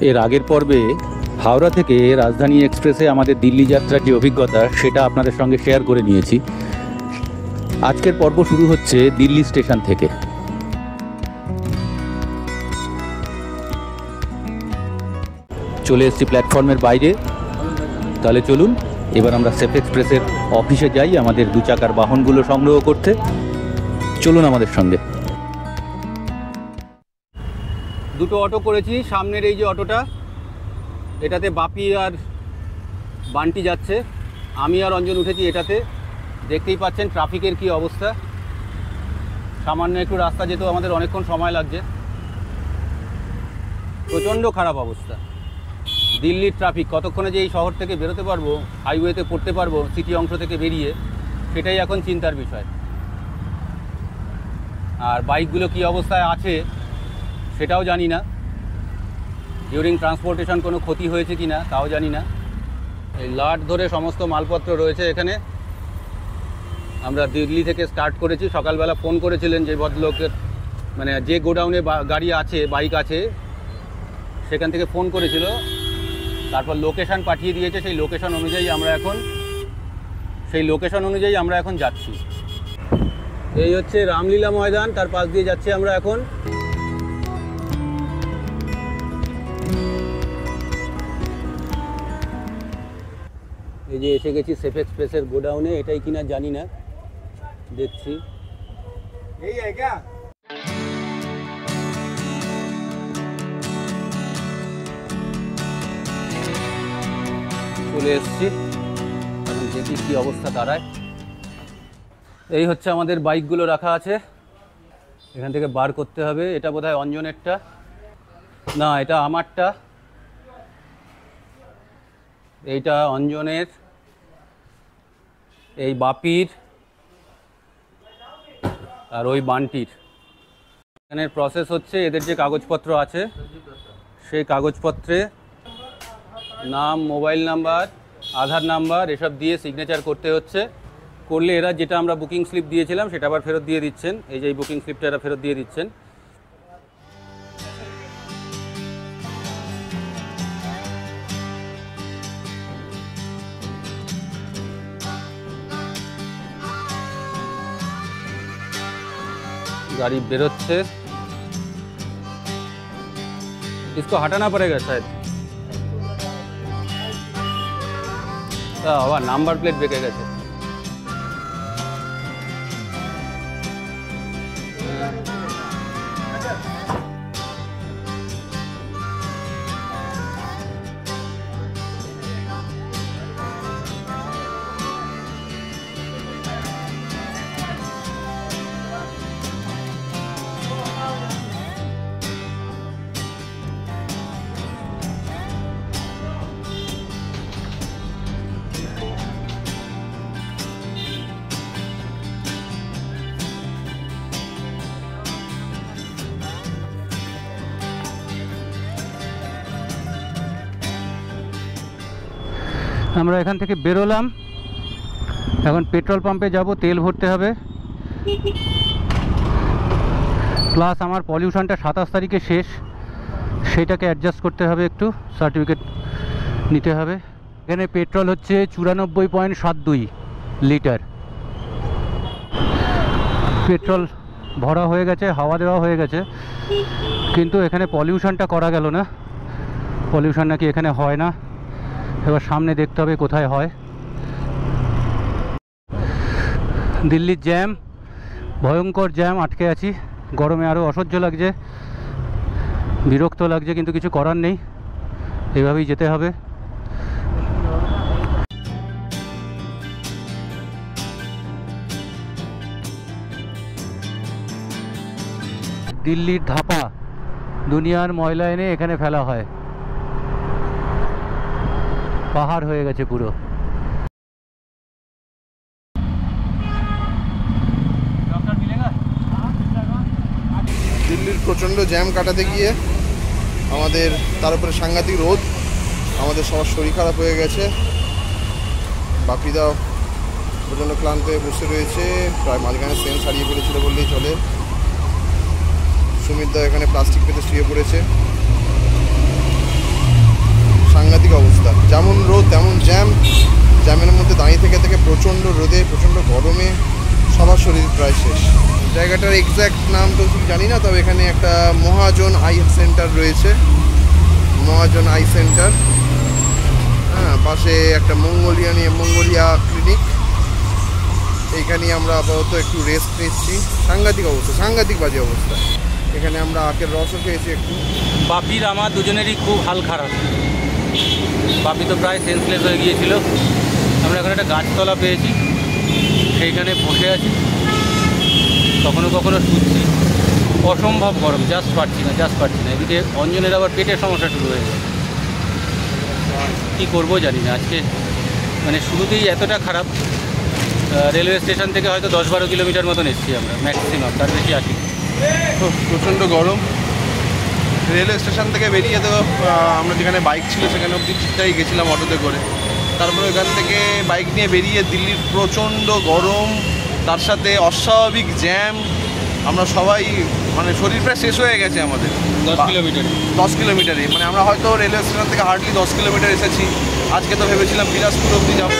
এর আগের পর্বে হাওড়া থেকে রাজধানী এক্সপ্রেসে আমাদের দিল্লি যাত্রার যে অভিজ্ঞতা সেটা আপনাদের সঙ্গে শেয়ার করে নিয়েছি। আজকের পর্ব শুরু হচ্ছে দিল্লি স্টেশন থেকে। চলে এসেছি প্ল্যাটফর্মের বাইরে। তাহলে চলুন এবার আমরা সেফ এক্সপ্রেসের অফিসে যাই আমাদের দু চাকার বাহনগুলো সংগ্রহ করতে। চলুন আমাদের সঙ্গে। দুটো অটো করেছি। সামনের এই যে অটোটা, এটাতে বাপি আর বান্টি যাচ্ছে, আমি আর অঞ্জন উঠেছি এটাতে। দেখতেই পাচ্ছেন ট্রাফিকের কি অবস্থা। সামান্য একটু রাস্তা যেতেও আমাদের অনেকক্ষণ সময় লাগছে। প্রচণ্ড খারাপ অবস্থা দিল্লির ট্রাফিক। কতক্ষণে যে এই শহর থেকে বেরোতে পারবো, হাইওয়েতে পড়তে পারবো সিটি অংশ থেকে বেরিয়ে, সেটাই এখন চিন্তার বিষয়। আর বাইকগুলো কি অবস্থায় আছে সেটাও জানি না। ডিউরিং ট্রান্সপোর্টেশন কোনো ক্ষতি হয়েছে কি না তাও জানি না। এই লাট ধরে সমস্ত মালপত্র রয়েছে এখানে। আমরা দিল্লি থেকে স্টার্ট করেছি। সকালবেলা ফোন করেছিলেন যে ভদ্রলোকের, মানে যে গোডাউনে গাড়ি আছে, বাইক আছে, সেখান থেকে ফোন করেছিল। তারপর লোকেশান পাঠিয়ে দিয়েছে। সেই লোকেশান অনুযায়ী আমরা এখন যাচ্ছি। এই হচ্ছে রামলীলা ময়দান, তার পাশ দিয়ে যাচ্ছি আমরা এখন। এই যে এসে গেছি সেফ এক্সপ্রেসের গোডাউনে। এটাই কিনা জানি না, দেখছি। চলে এসছি, এখন দেখি কি অবস্থা দাঁড়ায়। এই হচ্ছে আমাদের বাইকগুলো রাখা আছে, এখান থেকে বার করতে হবে। এটা বোধহয় অঞ্জনেরটা, না এটা আমারটা। এইটা অঞ্জনের, এই বাপির, আর ওই বান্টির। এখানের প্রসেস হচ্ছে এদের যে কাগজপত্র আছে সেই কাগজপত্রে নাম, মোবাইল নাম্বার, আধার নাম্বার এসব দিয়ে সিগনেচার করতে হচ্ছে। করলে এরা যেটা আমরা বুকিং স্লিপ দিয়েছিলাম সেটা আবার ফেরত দিয়ে দিচ্ছেন। এই যে এই বুকিং স্লিপটা এরা ফেরত দিয়ে দিচ্ছেন। गाड़ी बेरोচ্ছে। इसको हटाना पड़ेगा शायद। আবার নাম্বার প্লেট বেঁকে গেছে। আমরা এখান থেকে বেরোলাম, এখন পেট্রোল পাম্পে যাব, তেল ভরতে হবে। প্লাস আমার পলিউশনটা 27 তারিখে শেষ, সেটাকে অ্যাডজাস্ট করতে হবে, একটু সার্টিফিকেট নিতে হবে। এখানে পেট্রোল হচ্ছে 94.72 লিটার। পেট্রোল ভরা হয়ে গেছে, হাওয়া দেওয়া হয়ে গেছে, কিন্তু এখানে পলিউশনটা করা গেল না। পলিউশন নাকি এখানে হয় না। এবার সামনে দেখতে হবে কোথায় হয়। দিল্লির জ্যাম, ভয়ঙ্কর জ্যাম, আটকে আছি। গরমে আরও অসহ্য লাগছে, বিরক্ত লাগছে, কিন্তু কিছু করার নেই, এভাবেই যেতে হবে। দিল্লির ধাপা, দুনিয়ার ময়লা এনে এখানে ফেলা হয়। পাহাড় হয়ে গেছে পুরো। দিল্লির প্রচণ্ড জ্যাম কাটাতে গিয়ে আমাদের তার উপরে সাংঘাতিক রোদ, আমাদের সবার শরীর খারাপ হয়ে গেছে। বাপিদাও প্রচণ্ড ক্লান্ত হয়ে বসে রয়েছে, প্রায় মাঝখানে সেন্স হারিয়ে ফেলেছিল বললেই চলে। সুমিত দা এখানে প্লাস্টিক পেতে শুয়ে পড়েছে। প্রচণ্ড রোদে প্রচণ্ড গরমে সবার শরীর প্রায় শেষ। জায়গাটার এক্স্যাক্ট নাম তো ঠিক জানি না, তবে এখানে একটা মহাজন আই সেন্টার রয়েছে, মহাজন আই সেন্টার। হ্যাঁ, পাশে একটা মঙ্গোলিয়া ক্লিনিক। এইখানে আমরা আপাতত একটু রেস্ট নিচ্ছি। সাংঘাতিক অবস্থা, সাংঘাতিক বাজে অবস্থা। এখানে আমরা আখের রসও খেয়েছি একটু। বাপির আমার দুজনেরই খুব হাল খারাপ। বাপি তো প্রায় সেন্সলেস হয়ে গিয়েছিল। আমরা এখন একটা গাছতলা পেয়েছি, সেইখানে বসে আছি, কখনো কখনো শুচ্ছি। অসম্ভব গরম, জাস্ট পারছি না। এদিকে অঞ্জনের আবার পেটের সমস্যা শুরু হয়ে গেছে। কী করবো জানি না আজকে, মানে শুরুতেই এতটা খারাপ। রেলওয়ে স্টেশন থেকে হয়তো 10-12 কিলোমিটার মতন এসেছি আমরা ম্যাক্সিমাম, তার বেশি আসি। প্রচণ্ড গরম। রেলওয়ে স্টেশন থেকে বেরিয়ে তো আমরা যেখানে বাইক ছিল সেখানে অবধি ঠিকঠাকই গেছিলাম অটোতে করে। তারপরে ওখান থেকে বাইক নিয়ে বেরিয়ে দিল্লির প্রচণ্ড গরম, তার সাথে অস্বাভাবিক জ্যাম। আমরা সবাই মানে শরীর প্রায় শেষ হয়ে গেছে আমাদের। 10 কিলোমিটারে মানে আমরা হয়তো রেলওয়ে স্টেশন থেকে হার্ডলি 10 কিলোমিটার এসেছি। আজকে তো ভেবেছিলাম বিলাসপুর অবধি যাবো,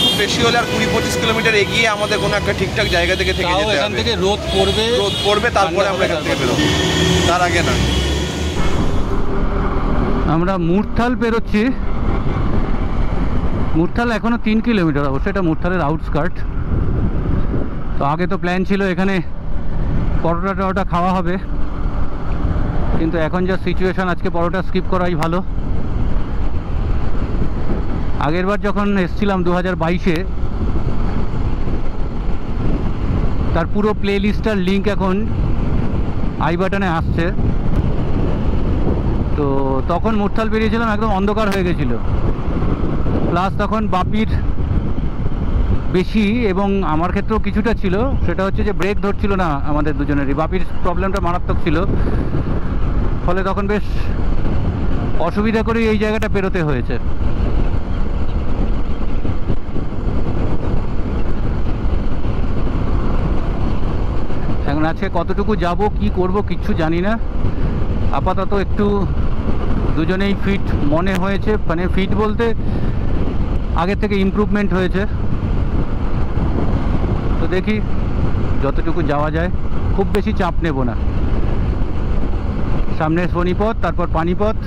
খুব বেশি হলে আর 20-25 কিলোমিটার এগিয়ে আমাদের কোনো একটা ঠিকঠাক জায়গা থেকে যেতে হবে। এখান থেকে রোদ পড়বে তারপরে আমরা এখান থেকে বেরোবো, তার আগে না। আমরা মুরথাল পেরোচ্ছি। মুরথাল এখনো 3 কিলোমিটার, অবশ্যই এটা মুরথালের আউটস্কার্ট। তো আগে তো প্ল্যান ছিল এখানে পরোটা খাওয়া হবে, কিন্তু এখন যা সিচুয়েশন আজকে পরোটা স্কিপ করাই ভালো। আগের বার যখন এসেছিলাম 2022-এ, তার পুরো প্লে লিস্টটার লিঙ্ক এখন আই বাটনে আসছে। তো তখন মুরথাল বেরিয়েছিলাম, একদম অন্ধকার হয়ে গেছিলো। প্লাস তখন বাপির বেশি এবং আমার ক্ষেত্রেও কিছুটা ছিল, সেটা হচ্ছে যে ব্রেক ধরছিল না আমাদের দুজনেরই। বাপির প্রবলেমটা মারাত্মক ছিল, ফলে তখন বেশ অসুবিধা করেই এই জায়গাটা পেরোতে হয়েছে। এখন আজকে কতটুকু যাব, কি করব কিচ্ছু জানি না। আপাতত একটু দুজনেই ফিট মনে হয়েছে, মানে ফিট বলতে আগের থেকে ইমপ্রুভমেন্ট হয়েছে। তো দেখি যতটুকু যাওয়া যায়, খুব বেশি চাপ নেব না। সামনে সোনিপথ, তারপর পানিপথ,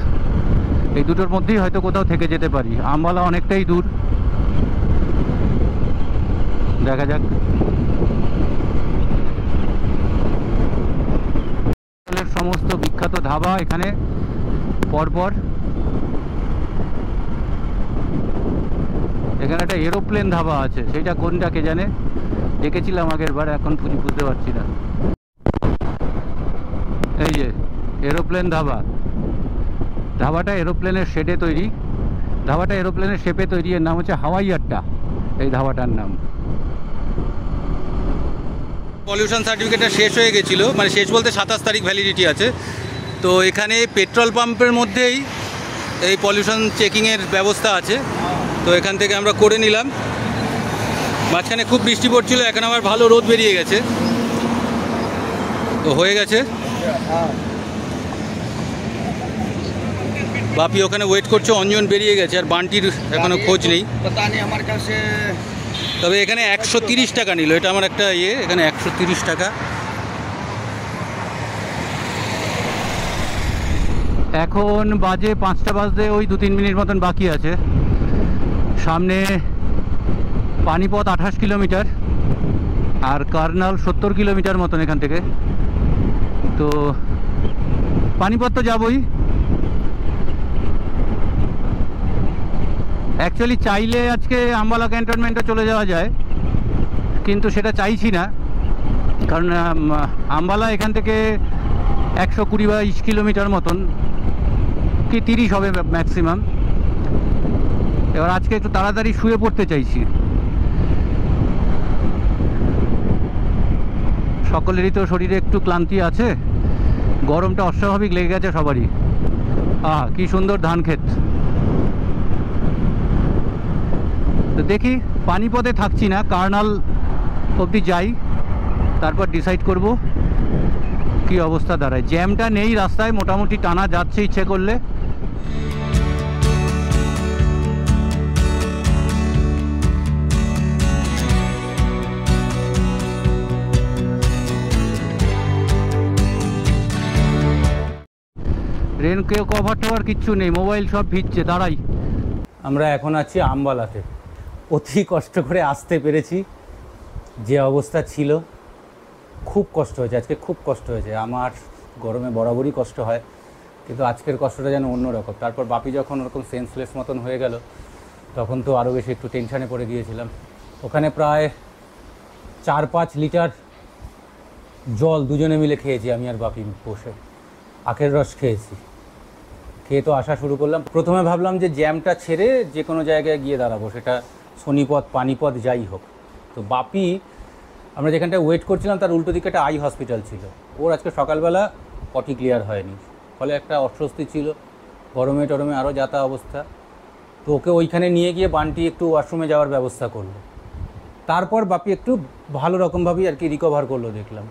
এই দুটোর মধ্যেই হয়তো কোথাও থেকে যেতে পারি। আম্বালা অনেকটাই দূর, দেখা যাক। সমস্ত বিখ্যাত ধাবা এখানে পরপর। এখানে একটা এরোপ্লেন ধাবা আছে, সেটা কোনটা কে জানে, দেখেছিলাম আগের বার, এখন বুঝতে পারছি না। এই যে এরোপ্লেন ধাবা, ধাবাটা এরোপ্লেনের শেডে তৈরি, ধাবাটা এরোপ্লেনের শেপে তৈরি। এর নাম হচ্ছে হাওয়াই আড্ডা, এই ধাবাটার নাম। পলিউশন সার্টিফিকেটটা শেষ হয়ে গেছিলো, মানে শেষ বলতে 27 তারিখ ভ্যালিডিটি আছে। তো এখানে পেট্রোল পাম্পের মধ্যেই এই পলিউশন চেকিংয়ের ব্যবস্থা আছে, তো এখান থেকে আমরা করে নিলাম। মাঝখানে খুব বৃষ্টি পড়ছিল, এখন আবার ভালো রোদ বেরিয়ে গেছে, তো হয়ে গেছে। বাপি ওখানে ওয়েট করছে, অঞ্জন বেরিয়ে গেছে, আর বান্টির এখনো খোঁজ নেই। আমার কাছে তবে এখানে 130 টাকা নিল, এটা আমার একটা এখানে 130 টাকা। এখন বাজে 5টা বাজতে ওই 2-3 মিনিট মতন বাকি আছে। সামনে পানিপথ 28 কিলোমিটার আর কার্নাল 70 কিলোমিটার মতন এখান থেকে। তো পানিপথ তো যাবই। অ্যাকচুয়ালি চাইলে আজকে আম্বালা ক্যান্টনমেন্টে চলে যাওয়া যায়, কিন্তু সেটা চাইছি না, কারণ আম্বালা এখান থেকে 120-22 কিলোমিটার মতন, কি 30 হবে ম্যাক্সিমাম। এবার আজকে একটু তাড়াতাড়ি শুয়ে পড়তে চাইছি। সকলেরই তো শরীরে একটু ক্লান্তি আছে, গরমটা অস্বাভাবিক লেগে গেছে সবারই। কি সুন্দর ধান ক্ষেত। তো দেখি, পানিপথে থাকছি না, কার্নাল অবধি যাই, তারপর ডিসাইড করব কি অবস্থা দাঁড়ায়। জ্যামটা নেই রাস্তায়, মোটামুটি টানা যাচ্ছে ইচ্ছে করলে। রেনকে কভার টভার কিচ্ছু নেই, মোবাইল সব ভিজছে, দাঁড়াই। আমরা এখন আছি আমবালাতে, অতি কষ্ট করে আসতে পেরেছি। যে অবস্থা ছিল, খুব কষ্ট হয়েছে আজকে, খুব কষ্ট হয়েছে। আমার গরমে বরাবরই কষ্ট হয়, কিন্তু আজকের কষ্টটা যেন অন্যরকম। তারপর বাপি যখন ওরকম সেন্সলেস মতন হয়ে গেল, তখন তো আরও বেশি একটু টেনশানে পড়ে গিয়েছিলাম। ওখানে প্রায় 4-5 লিটার জল দুজনে মিলে খেয়েছি, আমি আর বাপি বসে। আখের রস খেয়েছি, খেয়ে তো আসা শুরু করলাম। প্রথমে ভাবলাম যে জ্যামটা ছেড়ে যে কোনো জায়গায় গিয়ে দাঁড়াবো, সেটা শনিপথ পানিপথ যাই হোক। তো বাপি, আমরা যেখানটায় ওয়েট করছিলাম তার উল্টো দিকে একটা আই হসপিটাল ছিল। ওর আজকে সকালবেলা পটি ক্লিয়ার হয়নি, ফলে একটা অস্বস্তি ছিল, গরমে টরমে আরও যাতা অবস্থা। তো ওকে ওইখানে নিয়ে গিয়ে বান্টি একটু ওয়াশরুমে যাওয়ার ব্যবস্থা করলো। তারপর বাপি একটু ভালো রকমভাবেই আর কি রিকভার করলো দেখলাম।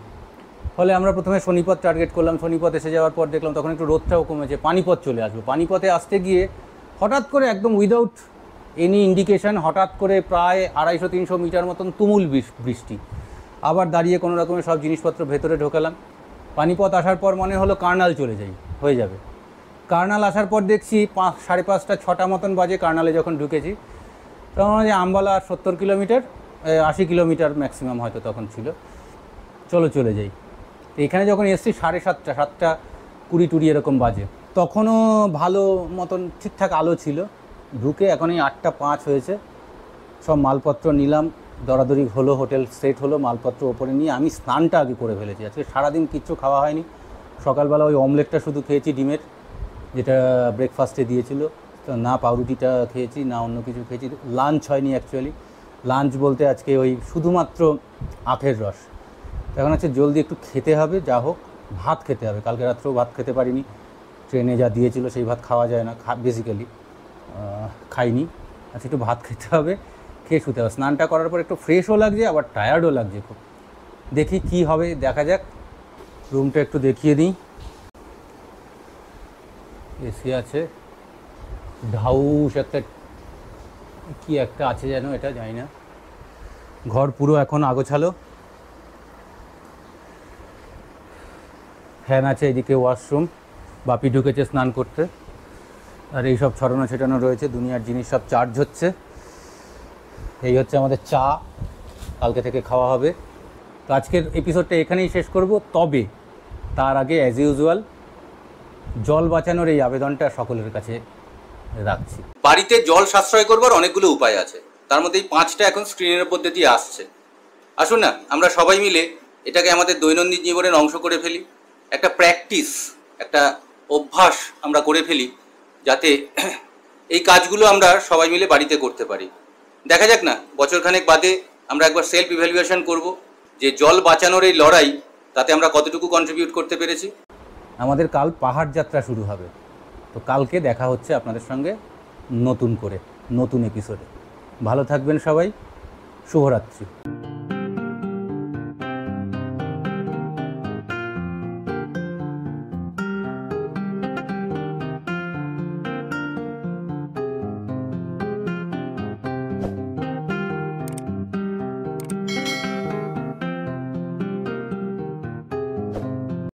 ফলে আমরা প্রথমে শনিপথ টার্গেট করলাম। শনিপথ এসে যাওয়ার পর দেখলাম তখন একটু রোদটাও কমেছে, পানিপথ চলে আসবো। পানিপথে আসতে গিয়ে হঠাৎ করে একদম উইদাউট এনি ইন্ডিকেশান হঠাৎ করে প্রায় 250-300 মিটার মতন তুমুল বৃষ্টি। আবার দাঁড়িয়ে কোনো রকমের সব জিনিসপত্র ভেতরে ঢোকালাম। পানিপথ আসার পর মনে হলো কার্নাল চলে যাই, হয়ে যাবে। কার্নাল আসার পর দেখছি 5:30, 6টা মতন বাজে কার্নালে যখন ঢুকেছি। তখন যে আমবালা 70 কিলোমিটার, 80 কিলোমিটার ম্যাক্সিমাম হয়তো তখন ছিল। চলে যাই। এখানে যখন এসছি 7:30, 7:20 এরকম বাজে। তখনও ভালো মতন ঠিকঠাক আলো ছিল। ঢুকে এখন এই 8:05 হয়েছে। সব মালপত্র নিলাম, দরাদরি হলো, হোটেল সেট হলো, মালপত্র ওপরে নিয়ে আমি স্নানটা আগে করে ফেলেছি। আজকে সারাদিন কিচ্ছু খাওয়া হয়নি। সকালবেলা ওই অমলেটটা শুধু খেয়েছি ডিমের, যেটা ব্রেকফাস্টে দিয়েছিল। না পাউরুটিটা খেয়েছি, না অন্য কিছু খেয়েছি। লাঞ্চ হয়নি অ্যাকচুয়ালি। লাঞ্চ বলতে আজকে ওই শুধুমাত্র আখের রস। এখন হচ্ছে জলদি একটু খেতে হবে, যা হোক ভাত খেতে হবে। কালকে রাত্রেও ভাত খেতে পারিনি, ট্রেনে যা দিয়েছিল সেই ভাত খাওয়া যায় না, বেসিক্যালি খাইনি। আচ্ছা, একটু ভাত খেতে হবে, খেয়ে শুতে হবে। স্নানটা করার পর একটু ফ্রেশও লাগছে, আবার টায়ার্ডও লাগছে খুব। দেখি কি হবে, দেখা যাক। রুমটা একটু দেখিয়ে দিই। এসি আছে, ঢাউস একটা কি একটা আছে যেন, এটা জানি না। ঘর পুরো এখন আগোছালো, ফ্যান আছে, এদিকে ওয়াশরুম। বাপি ঢুকেছে স্নান করতে, আর এই সব ছড়ানো ছেটানো রয়েছে, দুনিয়ার জিনিস সব চার্জ হচ্ছে। এই হচ্ছে আমাদের চা, কালকে থেকে খাওয়া হবে। তো আজকের এপিসোডটা এখানেই শেষ করব। তবে তার আগে অ্যাজ ইউজুয়াল জল বাঁচানোর এই আবেদনটা সকলের কাছে রাখছি। বাড়িতে জল সাশ্রয় করবার অনেকগুলো উপায় আছে, তার মধ্যে এই 5টা এখন স্ক্রিনের উপর দিয়ে আসছে। আসুন না, আমরা সবাই মিলে এটাকে আমাদের দৈনন্দিন জীবনের অংশ করে ফেলি। একটা প্র্যাকটিস, একটা অভ্যাস আমরা করে ফেলি, যাতে এই কাজগুলো আমরা সবাই মিলে বাড়িতে করতে পারি। দেখা যাক না, বছরখানেক বাদে আমরা একবার সেলফ ইভ্যালুয়েশন করব যে জল বাঁচানোর এই লড়াই, তাতে আমরা কতটুকু কন্ট্রিবিউট করতে পেরেছি। আমাদের কাল পাহাড় যাত্রা শুরু হবে। তো কালকে দেখা হচ্ছে আপনাদের সঙ্গে নতুন করে, নতুন এপিসোডে। ভালো থাকবেন সবাই, শুভরাত্রি।